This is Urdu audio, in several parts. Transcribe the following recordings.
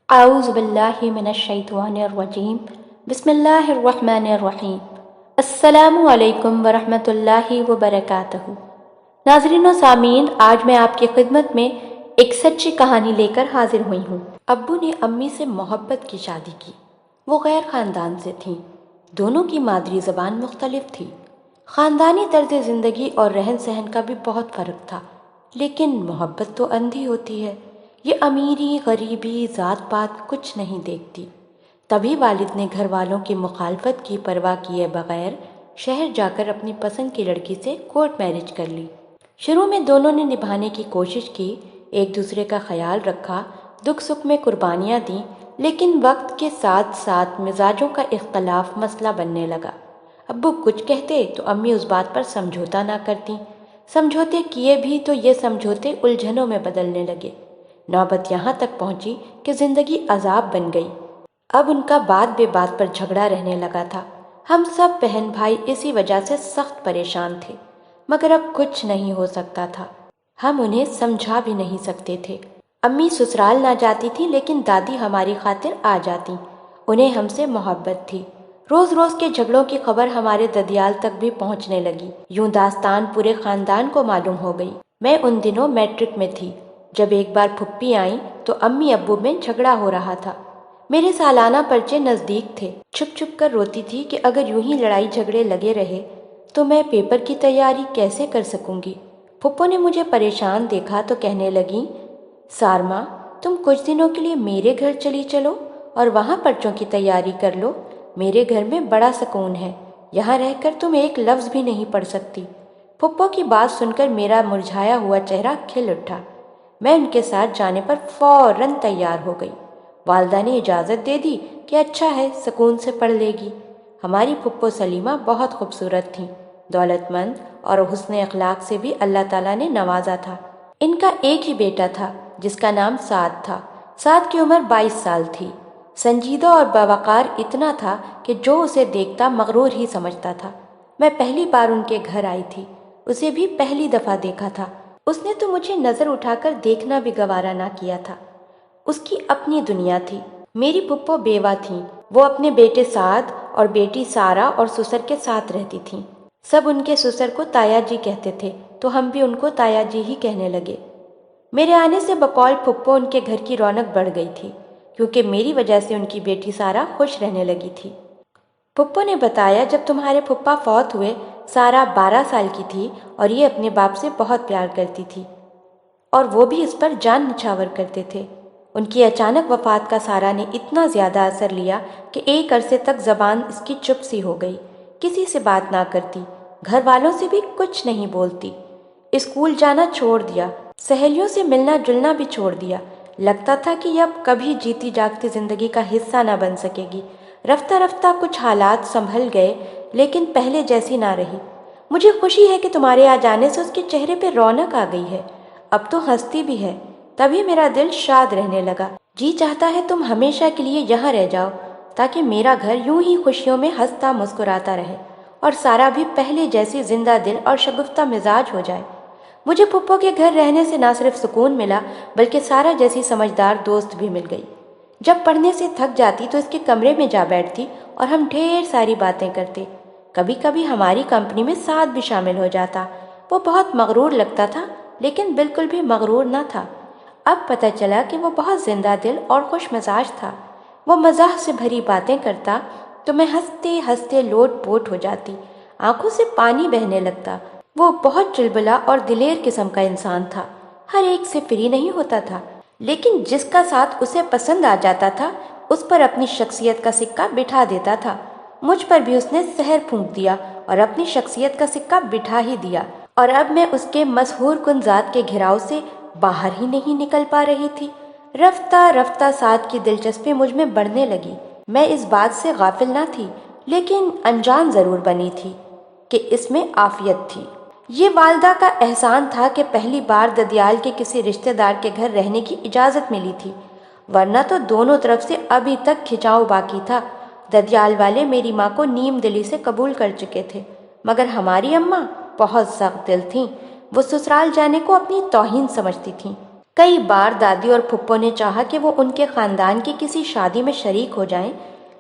اعوذ باللہ من الشیطان الرجیم بسم اللہ الرحمن الرحیم السلام علیکم ورحمۃ اللہ وبرکاتہ۔ ناظرین و سامعین، آج میں آپ کی خدمت میں ایک سچی کہانی لے کر حاضر ہوئی ہوں۔ ابو نے امی سے محبت کی شادی کی۔ وہ غیر خاندان سے تھیں، دونوں کی مادری زبان مختلف تھی، خاندانی طرز زندگی اور رہن سہن کا بھی بہت فرق تھا، لیکن محبت تو اندھی ہوتی ہے، یہ امیری غریبی ذات پات کچھ نہیں دیکھتی۔ تبھی والد نے گھر والوں کی مخالفت کی پرواہ کیے بغیر شہر جا کر اپنی پسند کی لڑکی سے کورٹ میرج کر لی۔ شروع میں دونوں نے نبھانے کی کوشش کی، ایک دوسرے کا خیال رکھا، دکھ سکھ میں قربانیاں دیں، لیکن وقت کے ساتھ ساتھ مزاجوں کا اختلاف مسئلہ بننے لگا۔ ابو کچھ کہتے تو امی اس بات پر سمجھوتا نہ کرتیں، سمجھوتے کیے بھی تو یہ سمجھوتے الجھنوں میں بدلنے لگے۔ نوبت یہاں تک پہنچی کہ زندگی عذاب بن گئی۔ اب ان کا بات بے بات پر جھگڑا رہنے لگا تھا۔ ہم سب بہن بھائی اسی وجہ سے سخت پریشان تھے، مگر اب کچھ نہیں ہو سکتا تھا۔ ہم انہیں سمجھا بھی نہیں سکتے تھے۔ امی سسرال نہ جاتی تھی، لیکن دادی ہماری خاطر آ جاتی۔ انہیں ہم سے محبت تھی۔ روز روز کے جھگڑوں کی خبر ہمارے ددیال تک بھی پہنچنے لگی۔ یوں داستان پورے خاندان کو معلوم ہو گئی۔ میں ان دنوں میٹرک میں تھی جب ایک بار پھپھی آئیں تو امی ابو میں جھگڑا ہو رہا تھا۔ میرے سالانہ پرچے نزدیک تھے۔ چھپ چھپ کر روتی تھی کہ اگر یوں ہی لڑائی جھگڑے لگے رہے تو میں پیپر کی تیاری کیسے کر سکوں گی۔ پھپھو نے مجھے پریشان دیکھا تو کہنے لگیں، سارما، تم کچھ دنوں کے لیے میرے گھر چلی چلو اور وہاں پرچوں کی تیاری کر لو۔ میرے گھر میں بڑا سکون ہے، یہاں رہ کر تم ایک لفظ بھی نہیں پڑھ سکتی۔ پھپھو کی بات سن کر میرا مرجھایا ہوا چہرہ کھل اٹھا۔ میں ان کے ساتھ جانے پر فوراً تیار ہو گئی۔ والدہ نے اجازت دے دی کہ اچھا ہے، سکون سے پڑھ لے گی۔ ہماری پھپھو سلیمہ بہت خوبصورت تھیں، دولت مند اور حسن اخلاق سے بھی اللہ تعالیٰ نے نوازا تھا۔ ان کا ایک ہی بیٹا تھا جس کا نام سعد تھا۔ سعد کی عمر 22 سال تھی۔ سنجیدہ اور باوقار اتنا تھا کہ جو اسے دیکھتا مغرور ہی سمجھتا تھا۔ میں پہلی بار ان کے گھر آئی تھی، اسے بھی پہلی دفعہ دیکھا تھا۔ اس نے تو مجھے نظر اٹھا کر دیکھنا بھی گوارا نہ کیا تھا۔ اس کی اپنی دنیا تھی۔ میری پھپھو بیوہ تھیں، وہ اپنے بیٹے سعد اور بیٹی سارہ اور سسر کے ساتھ رہتی تھیں۔ سب ان کے سسر کو تایا جی کہتے تھے تو ہم بھی ان کو تایا جی ہی کہنے لگے۔ میرے آنے سے بقول پھپھو ان کے گھر کی رونق بڑھ گئی تھی، کیونکہ میری وجہ سے ان کی بیٹی سارہ خوش رہنے لگی تھی۔ پھپھو نے بتایا، جب تمہارے پھپھا فوت ہوئے سارہ 12 سال کی تھی اور یہ اپنے باپ سے بہت پیار کرتی تھی اور وہ بھی اس پر جان نچھاور کرتے تھے۔ ان کی اچانک وفات کا سارہ نے اتنا زیادہ اثر لیا کہ ایک عرصے تک زبان اس کی چپ سی ہو گئی، کسی سے بات نہ کرتی، گھر والوں سے بھی کچھ نہیں بولتی۔ اسکول جانا چھوڑ دیا، سہیلیوں سے ملنا جلنا بھی چھوڑ دیا۔ لگتا تھا کہ یہ اب کبھی جیتی جاگتی زندگی کا حصہ نہ بن سکے گی۔ رفتہ رفتہ کچھ حالات سنبھل گئے، لیکن پہلے جیسی نہ رہی۔ مجھے خوشی ہے کہ تمہارے آ جانے سے اس کے چہرے پہ رونق آ گئی ہے، اب تو ہنستی بھی ہے۔ تبھی میرا دل شاد رہنے لگا۔ جی چاہتا ہے تم ہمیشہ کے لیے یہاں رہ جاؤ تاکہ میرا گھر یوں ہی خوشیوں میں ہنستا مسکراتا رہے اور سارا بھی پہلے جیسی زندہ دل اور شگفتہ مزاج ہو جائے۔ مجھے پھپھو کے گھر رہنے سے نہ صرف سکون ملا بلکہ سارا جیسی سمجھدار دوست بھی مل گئی۔ جب پڑھنے سے تھک جاتی تو اس کے کمرے میں جا بیٹھتی اور ہم ڈھیر ساری باتیں کرتے۔ کبھی کبھی ہماری کمپنی میں سعد بھی شامل ہو جاتا۔ وہ بہت مغرور لگتا تھا، لیکن بالکل بھی مغرور نہ تھا۔ اب پتہ چلا کہ وہ بہت زندہ دل اور خوش مزاج تھا۔ وہ مزاح سے بھری باتیں کرتا تو میں ہنستے ہنستے لوٹ پوٹ ہو جاتی، آنکھوں سے پانی بہنے لگتا۔ وہ بہت چلبلا اور دلیر قسم کا انسان تھا، ہر ایک سے فری نہیں ہوتا تھا، لیکن جس کا ساتھ اسے پسند آ جاتا تھا اس پر اپنی شخصیت کا سکہ بٹھا دیتا تھا۔ مجھ پر بھی اس نے زہر پھونک دیا اور اپنی شخصیت کا سکہ بٹھا ہی دیا، اور اب میں اس کے مسحور کن ذات کے گھراؤ سے باہر ہی نہیں نکل پا رہی تھی۔ رفتہ رفتہ سعد کی دلچسپی مجھ میں بڑھنے لگی۔ میں اس بات سے غافل نہ تھی، لیکن انجان ضرور بنی تھی کہ اس میں عافیت تھی۔ یہ والدہ کا احسان تھا کہ پہلی بار ددیال کے کسی رشتہ دار کے گھر رہنے کی اجازت ملی تھی، ورنہ تو دونوں طرف سے ابھی تک کھچاؤ باقی تھا۔ ددیال والے میری ماں کو نیم دلی سے قبول کر چکے تھے، مگر ہماری اماں بہت سخت دل تھیں۔ وہ سسرال جانے کو اپنی توہین سمجھتی تھیں۔ کئی بار دادی اور پھپھو نے چاہا کہ وہ ان کے خاندان کی کسی شادی میں شریک ہو جائیں،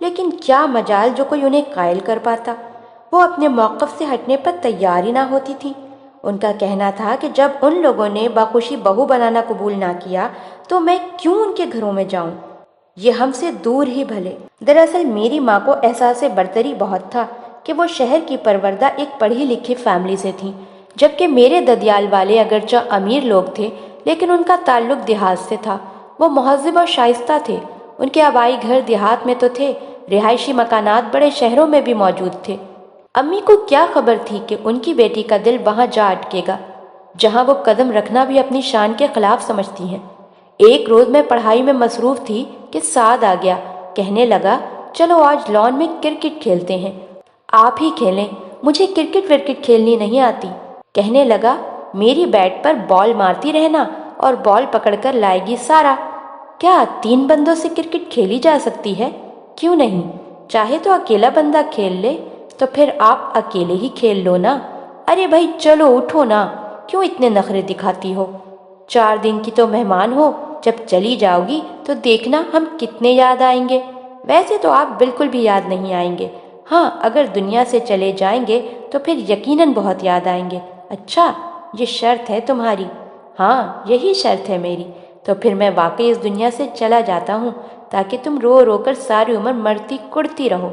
لیکن کیا مجال جو کوئی انہیں قائل کر پاتا۔ وہ اپنے موقف سے ہٹنے پر تیار ہی نہ ہوتی تھی۔ ان کا کہنا تھا کہ جب ان لوگوں نے بخوشی بہو بنانا قبول نہ کیا تو میں کیوں ان کے گھروں میں جاؤں، یہ ہم سے دور ہی بھلے۔ دراصل میری ماں کو احساس برتری بہت تھا کہ وہ شہر کی پروردہ ایک پڑھی لکھی فیملی سے تھیں، جبکہ میرے ددیال والے اگرچہ امیر لوگ تھے لیکن ان کا تعلق دیہات سے تھا۔ وہ مہذب اور شائستہ تھے۔ ان کے آبائی گھر دیہات میں تو تھے، رہائشی مکانات بڑے شہروں میں بھی موجود تھے۔ امی کو کیا خبر تھی کہ ان کی بیٹی کا دل وہاں جا اٹکے گا جہاں وہ قدم رکھنا بھی اپنی شان کے خلاف سمجھتی ہیں۔ ایک روز میں پڑھائی میں مصروف تھی کہ سعد آ گیا۔ کہنے لگا، چلو آج لان میں کرکٹ کھیلتے ہیں، آپ ہی کھیلیں، مجھے کرکٹ ورکٹ کھیلنی نہیں آتی۔ کہنے لگا، میری بیٹ پر بال مارتی رہنا اور بال پکڑ کر لائے گی سارا۔ کیا 3 بندوں سے کرکٹ کھیلی جا سکتی ہے؟ کیوں نہیں؟ چاہے تو اکیلا بندہ کھیل لے، تو پھر آپ اکیلے ہی کھیل لو نا۔ ارے بھائی چلو اٹھو نا، کیوں اتنے نخرے دکھاتی ہو؟ 4 دن کی تو مہمان ہو، جب چلی جاؤ گی تو دیکھنا ہم کتنے یاد آئیں گے۔ ویسے تو آپ بالکل بھی یاد نہیں آئیں گے، ہاں اگر دنیا سے چلے جائیں گے تو پھر یقیناً بہت یاد آئیں گے۔ اچھا، یہ شرط ہے تمہاری؟ ہاں یہی شرط ہے میری۔ تو پھر میں واقعی اس دنیا سے چلا جاتا ہوں تاکہ تم رو رو کر ساری عمر مرتی کڑتی رہو۔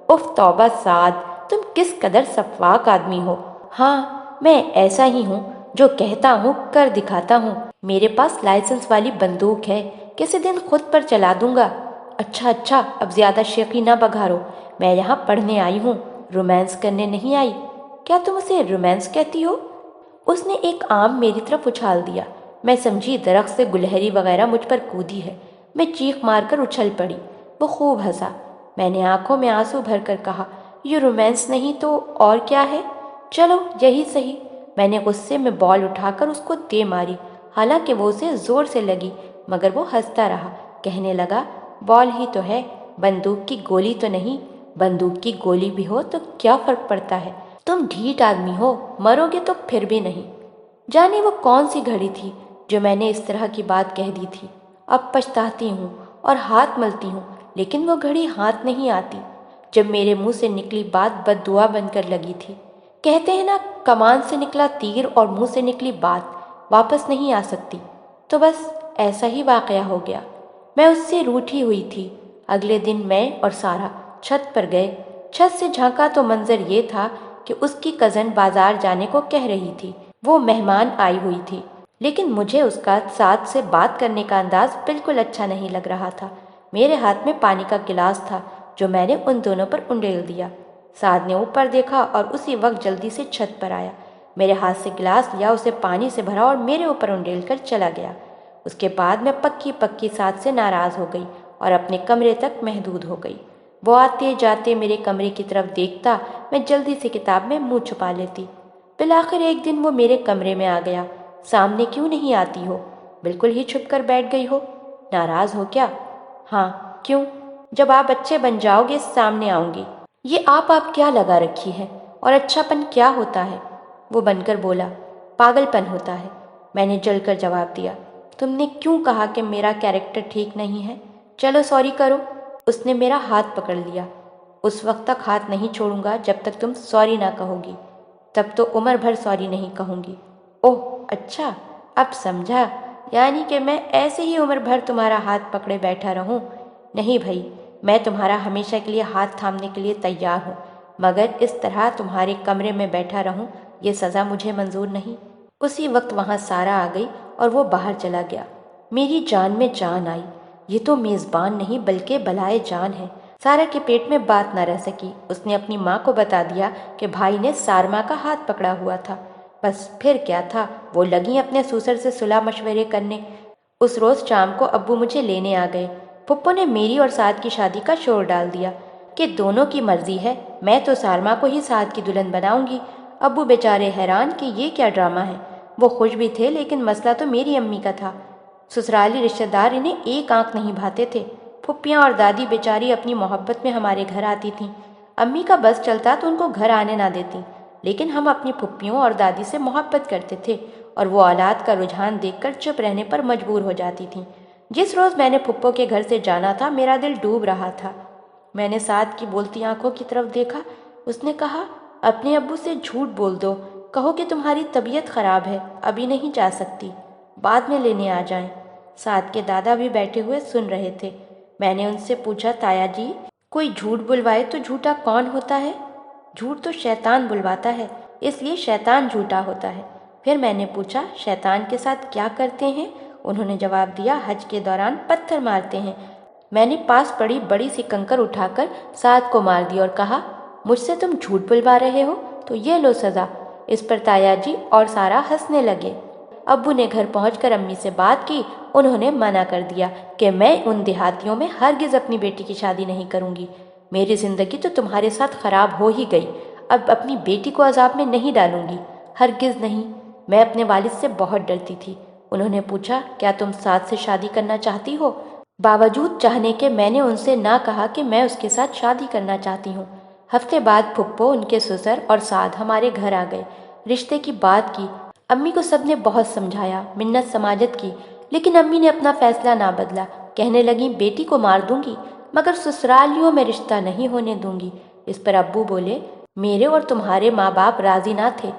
اف توبہ سعد، تم کس قدر سفاک آدمی ہو۔ ہاں میں ایسا ہی ہوں، جو کہتا ہوں کر دکھاتا ہوں۔ میرے پاس لائسنس والی بندوق ہے، کسی دن خود پر چلا دوں گا۔ اچھا اب زیادہ شیخی نہ بگھارو، میں یہاں پڑھنے آئی ہوں، رومانس کرنے نہیں آئی۔ کیا تم اسے رومانس کہتی ہو؟ اس نے ایک آم میری طرف اچھال دیا۔ میں سمجھی درخت سے گلہری وغیرہ مجھ پر کودی ہے۔ میں چیخ مار کر اچھل پڑی۔ وہ خوب ہنسا۔ میں نے آنکھوں میں آنسو بھر کر کہا، یہ رومانس نہیں تو اور کیا ہے؟ چلو یہی صحیح۔ میں نے غصے میں بال اٹھا کر اس کو دے ماری، حالانکہ وہ اسے زور سے لگی، مگر وہ ہنستا رہا۔ کہنے لگا، بال ہی تو ہے، بندوق کی گولی تو نہیں۔ بندوق کی گولی بھی ہو تو کیا فرق پڑتا ہے؟ تم ڈھیٹ آدمی ہو، مرو گے تو پھر بھی نہیں۔ جانے وہ کون سی گھڑی تھی جو میں نے اس طرح کی بات کہہ دی تھی۔ اب پچھتاتی ہوں اور ہاتھ ملتی ہوں، لیکن وہ گھڑی ہاتھ نہیں آتی۔ جب میرے منہ سے نکلی بات بد دعا بن کر لگی تھی۔ کہتے ہیں نا، کمان سے نکلا تیر اور منہ سے نکلی بات واپس نہیں آ سکتی۔ تو بس ایسا ہی واقعہ ہو گیا۔ میں اس سے روٹھی ہوئی تھی۔ اگلے دن میں اور سارا چھت پر گئے۔ چھت سے جھانکا تو منظر یہ تھا کہ اس کی کزن بازار جانے کو کہہ رہی تھی۔ وہ مہمان آئی ہوئی تھی، لیکن مجھے اس کا سعد سے بات کرنے کا انداز بالکل اچھا نہیں لگ رہا تھا۔ میرے ہاتھ میں پانی کا گلاس تھا جو میں نے ان دونوں پر انڈیل دیا۔ سعد نے اوپر دیکھا اور اسی وقت جلدی سے چھت پر آیا۔ میرے ہاتھ سے گلاس لیا، اسے پانی سے بھرا اور میرے اوپر انڈیل کر چلا گیا۔ اس کے بعد میں پکی سعد سے ناراض ہو گئی اور اپنے کمرے تک محدود ہو گئی۔ وہ آتے جاتے میرے کمرے کی طرف دیکھتا، میں جلدی سے کتاب میں منہ چھپا لیتی۔ بالآخر ایک دن وہ میرے کمرے میں آ گیا۔ سامنے کیوں نہیں آتی ہو؟ بالکل ہی چھپ کر بیٹھ گئی ہو۔ ناراض ہو کیا؟ ہاں، کیوں؟ جب آپ اچھے بن جاؤ گے سامنے آؤں گی۔ یہ آپ کیا لگا رکھی ہے؟ اور اچھا پن کیا ہوتا ہے؟ وہ بن کر بولا، پاگل پن ہوتا ہے۔ میں نے جل کر جواب دیا، تم نے کیوں کہا کہ میرا کیریکٹر ٹھیک نہیں ہے؟ چلو سوری کرو۔ اس نے میرا ہاتھ پکڑ لیا۔ اس وقت تک ہاتھ نہیں چھوڑوں گا جب تک تم سوری نہ کہو گی۔ تب تو عمر بھر سوری نہیں کہوں گی۔ اوہ اچھا، اب سمجھا، یعنی کہ میں ایسے ہی عمر بھر تمہارا ہاتھ پکڑے بیٹھا رہوں؟ نہیں بھائی، میں تمہارا ہمیشہ کے لیے ہاتھ تھامنے کے لیے تیار ہوں، مگر اس طرح تمہارے کمرے میں بیٹھا رہوں، یہ سزا مجھے منظور نہیں۔ اسی وقت وہاں سارا آ گئی اور وہ باہر چلا گیا۔ میری جان میں جان آئی۔ یہ تو میزبان نہیں بلکہ بلائے جان ہے۔ سارا کے پیٹ میں بات نہ رہ سکی۔ اس نے اپنی ماں کو بتا دیا کہ بھائی نے سارما کا ہاتھ پکڑا ہوا تھا۔ بس پھر کیا تھا، وہ لگیں اپنے سسر سے صلح مشورے کرنے۔ اس روز شام کو ابو مجھے لینے آ گئے۔ پھپھو نے میری اور سعد کی شادی کا شور ڈال دیا کہ دونوں کی مرضی ہے، میں تو سارما کو ہی سعد کی دلہن بناؤں گی۔ ابو بیچارے حیران کہ یہ کیا ڈرامہ ہے۔ وہ خوش بھی تھے، لیکن مسئلہ تو میری امی کا تھا۔ سسرالی رشتہ دار انہیں ایک آنکھ نہیں بھاتے تھے۔ پھپھیاں اور دادی بیچاری اپنی محبت میں ہمارے گھر آتی تھیں۔ امی کا بس چلتا تو ان کو گھر آنے نہ دیتی، لیکن ہم اپنی پھپھیوں اور دادی سے محبت کرتے تھے اور وہ اولاد کا رجحان دیکھ کر چپ رہنے پر مجبور ہو جاتی تھیں۔ جس روز میں نے پھپھو کے گھر سے جانا تھا میرا دل ڈوب رہا تھا۔ میں نے سعد کی بولتی آنکھوں کی طرف دیکھا۔ اس نے کہا، اپنے ابو سے جھوٹ بول دو، کہو کہ تمہاری طبیعت خراب ہے، ابھی نہیں جا سکتی، بعد میں لینے آ جائیں۔ سعد کے دادا بھی بیٹھے ہوئے سن رہے تھے۔ میں نے ان سے پوچھا، تایا جی، کوئی جھوٹ بلوائے تو جھوٹا کون ہوتا ہے؟ جھوٹ تو شیطان بلواتا ہے، اس لیے شیطان جھوٹا ہوتا ہے۔ پھر میں نے پوچھا، شیطان کے ساتھ کیا کرتے ہیں؟ انہوں نے جواب دیا، حج کے دوران پتھر مارتے ہیں۔ میں نے پاس پڑی بڑی سی کنکر اٹھا کر سعد کو مار دی اور کہا، مجھ سے تم جھوٹ بلوا رہے ہو تو یہ لو سزا۔ اس پر تایا جی اور سارا ہنسنے لگے۔ ابو نے گھر پہنچ کر امی سے بات کی۔ انہوں نے منع کر دیا کہ میں ان دیہاتیوں میں ہرگز اپنی بیٹی کی شادی نہیں کروں گی۔ میری زندگی تو تمہارے ساتھ خراب ہو ہی گئی، اب اپنی بیٹی کو عذاب میں نہیں ڈالوں گی، ہرگز نہیں۔ میں اپنے والد سے بہت ڈرتی تھی۔ انہوں نے پوچھا، کیا تم سعد سے شادی کرنا چاہتی ہو؟ باوجود چاہنے کے میں نے ان سے نہ کہا کہ میں اس کے ساتھ شادی کرنا چاہتی ہوں۔ ہفتے بعد پھپھو، ان کے سسر اور سعد ہمارے گھر آ گئے۔ رشتے کی بات کی۔ امی کو سب نے بہت سمجھایا، منت سماجت کی، لیکن امی نے اپنا فیصلہ نہ بدلا۔ کہنے لگیں، بیٹی کو مار دوں گی مگر سسرالیوں میں رشتہ نہیں ہونے دوں گی۔ اس پر ابو بولے، میرے اور تمہارے ماں باپ راضی نہ تھے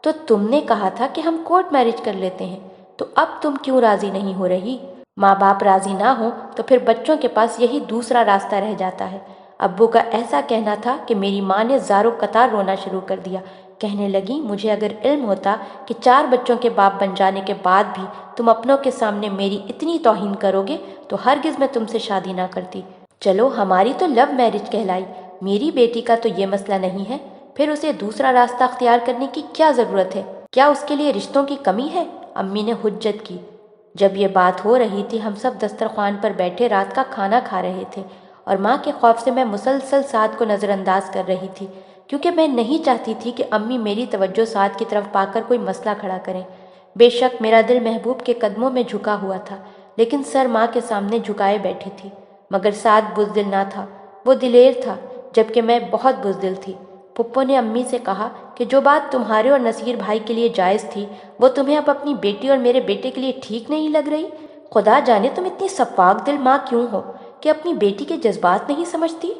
تو تم نے کہا تھا کہ ہم کورٹ میرج کر لیتے ہیں، تو اب تم کیوں راضی نہیں ہو رہی؟ ماں باپ راضی نہ ہوں تو پھر بچوں کے پاس یہی دوسرا راستہ رہ جاتا ہے۔ ابو کا ایسا کہنا تھا کہ میری ماں نے زارو قطار رونا شروع کر دیا۔ کہنے لگی، مجھے اگر علم ہوتا کہ 4 بچوں کے باپ بن جانے کے بعد بھی تم اپنوں کے سامنے میری اتنی توہین کرو گے تو ہرگز میں تم سے شادی نہ کرتی۔ چلو، ہماری تو لو میرج کہلائی، میری بیٹی کا تو یہ مسئلہ نہیں ہے، پھر اسے دوسرا راستہ اختیار کرنے کی کیا ضرورت ہے؟ کیا اس کے لیے رشتوں کی کمی ہے؟ امی نے حجت کی۔ جب یہ بات ہو رہی تھی ہم سب دسترخوان پر بیٹھے رات کا کھانا کھا رہے تھے، اور ماں کے خوف سے میں مسلسل سعد کو نظر انداز کر رہی تھی، کیونکہ میں نہیں چاہتی تھی کہ امی میری توجہ سعد کی طرف پا کر کوئی مسئلہ کھڑا کریں۔ بے شک میرا دل محبوب کے قدموں میں جھکا ہوا تھا، لیکن سر ماں کے سامنے جھکائے بیٹھی تھی۔ مگر سعد بزدل نہ تھا، وہ دلیر تھا، جبکہ میں بہت بزدل تھی۔ پھپھو نے امی سے کہا کہ جو بات تمہارے اور نصیر بھائی کے لیے جائز تھی وہ تمہیں اب اپنی بیٹی اور میرے بیٹے کے لیے ٹھیک نہیں لگ رہی۔ خدا جانے تم اتنی سفاک دل ماں کیوں ہو کہ اپنی بیٹی کے جذبات نہیں سمجھتی۔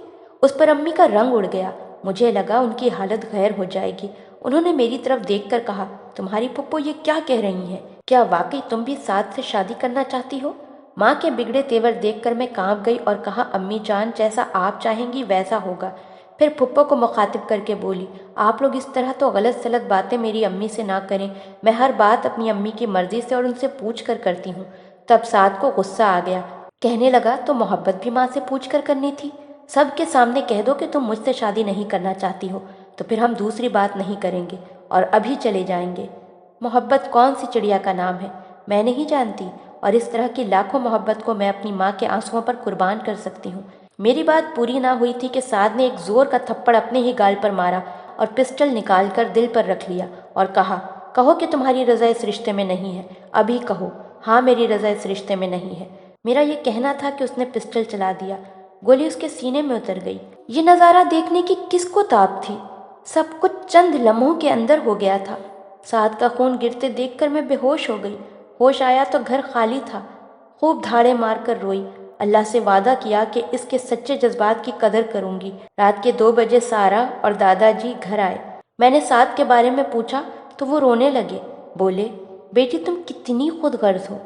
اس پر امی کا رنگ اڑ گیا۔ مجھے لگا ان کی حالت غیر ہو جائے گی۔ انہوں نے میری طرف دیکھ کر کہا، تمہاری پھپھو یہ کیا کہہ رہی ہیں؟ کیا واقعی تم بھی سعد سے شادی کرنا چاہتی ہو؟ ماں کے بگڑے تیور دیکھ کر میں کانپ گئی اور کہا، امی جان، جیسا آپ چاہیں گی ویسا ہوگا۔ پھر پھپھو کو مخاطب کر کے بولی، آپ لوگ اس طرح تو غلط سلط باتیں میری امی سے نہ کریں، میں ہر بات اپنی امی کی مرضی سے اور ان سے پوچھ کر کرتی ہوں۔ تب سعد کو غصہ آ گیا، کہنے لگا، تو محبت بھی ماں سے پوچھ کر کرنی تھی۔ سب کے سامنے کہہ دو کہ تم مجھ سے شادی نہیں کرنا چاہتی ہو، تو پھر ہم دوسری بات نہیں کریں گے اور ابھی چلے جائیں گے۔ محبت کون سی چڑیا کا نام ہے، میں نہیں جانتی، اور اس طرح کی لاکھوں محبت کو میں اپنی ماں کے آنسوؤں پر قربان کر سکتی ہوں۔ میری بات پوری نہ ہوئی تھی کہ سعد نے ایک زور کا تھپڑ اپنے ہی گال پر مارا اور پسٹل نکال کر دل پر رکھ لیا اور کہا، کہو کہ تمہاری رضا اس رشتے میں نہیں ہے، ابھی کہو، ہاں میری رضا اس رشتے میں نہیں ہے۔ میرا یہ کہنا تھا کہ اس نے پسٹل چلا دیا، گولی اس کے سینے میں اتر گئی۔ یہ نظارہ دیکھنے کی کس کو تاب تھی؟ سب کچھ چند لمحوں کے اندر ہو گیا تھا۔ سعد کا خون گرتے دیکھ کر میں بے ہوش ہو گئی۔ ہوش آیا تو گھر خالی تھا۔ خوب دھاڑے مار کر روئی، اللہ سے وعدہ کیا کہ اس کے سچے جذبات کی قدر کروں گی۔ رات کے 2 بجے سارا اور دادا جی گھر آئے۔ میں نے سعد کے بارے میں پوچھا تو وہ رونے لگے، بولے، بیٹی تم کتنی خود غرض ہو،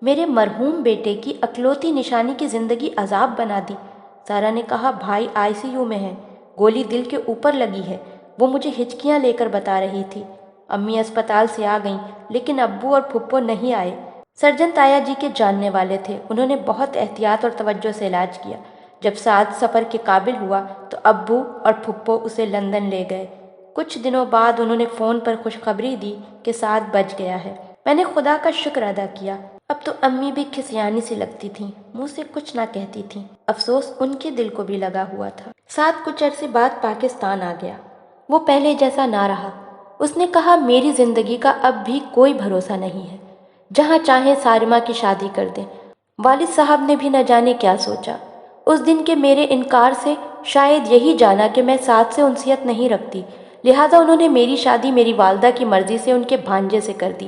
میرے مرحوم بیٹے کی اکلوتی نشانی کی زندگی عذاب بنا دی۔ سارا نے کہا، بھائی ICU میں ہے، گولی دل کے اوپر لگی ہے، وہ مجھے ہچکیاں لے کر بتا رہی تھی۔ امی اسپتال سے آ گئیں لیکن ابو اور پھپھو نہیں آئے۔ سرجن تایا جی کے جاننے والے تھے، انہوں نے بہت احتیاط اور توجہ سے علاج کیا۔ جب سعد سفر کے قابل ہوا تو ابو اور پھپھو اسے لندن لے گئے۔ کچھ دنوں بعد انہوں نے فون پر خوشخبری دی کہ سعد بچ گیا ہے۔ میں نے خدا کا شکر ادا کیا۔ اب تو امی بھی کھسیانی سی لگتی تھیں، منہ سے کچھ نہ کہتی تھیں، افسوس ان کے دل کو بھی لگا ہوا تھا۔ سعد کچھ عرصے بعد پاکستان آ گیا۔ وہ پہلے جیسا نہ رہا۔ اس نے کہا، میری زندگی کا اب بھی کوئی بھروسہ نہیں ہے، جہاں چاہیں سارمہ کی شادی کر دیں۔ والد صاحب نے بھی نہ جانے کیا سوچا۔ اس دن کے میرے انکار سے شاید یہی جانا کہ میں سعد سے انسیت نہیں رکھتی، لہٰذا انہوں نے میری شادی میری والدہ کی مرضی سے ان کے بھانجے سے کر دی۔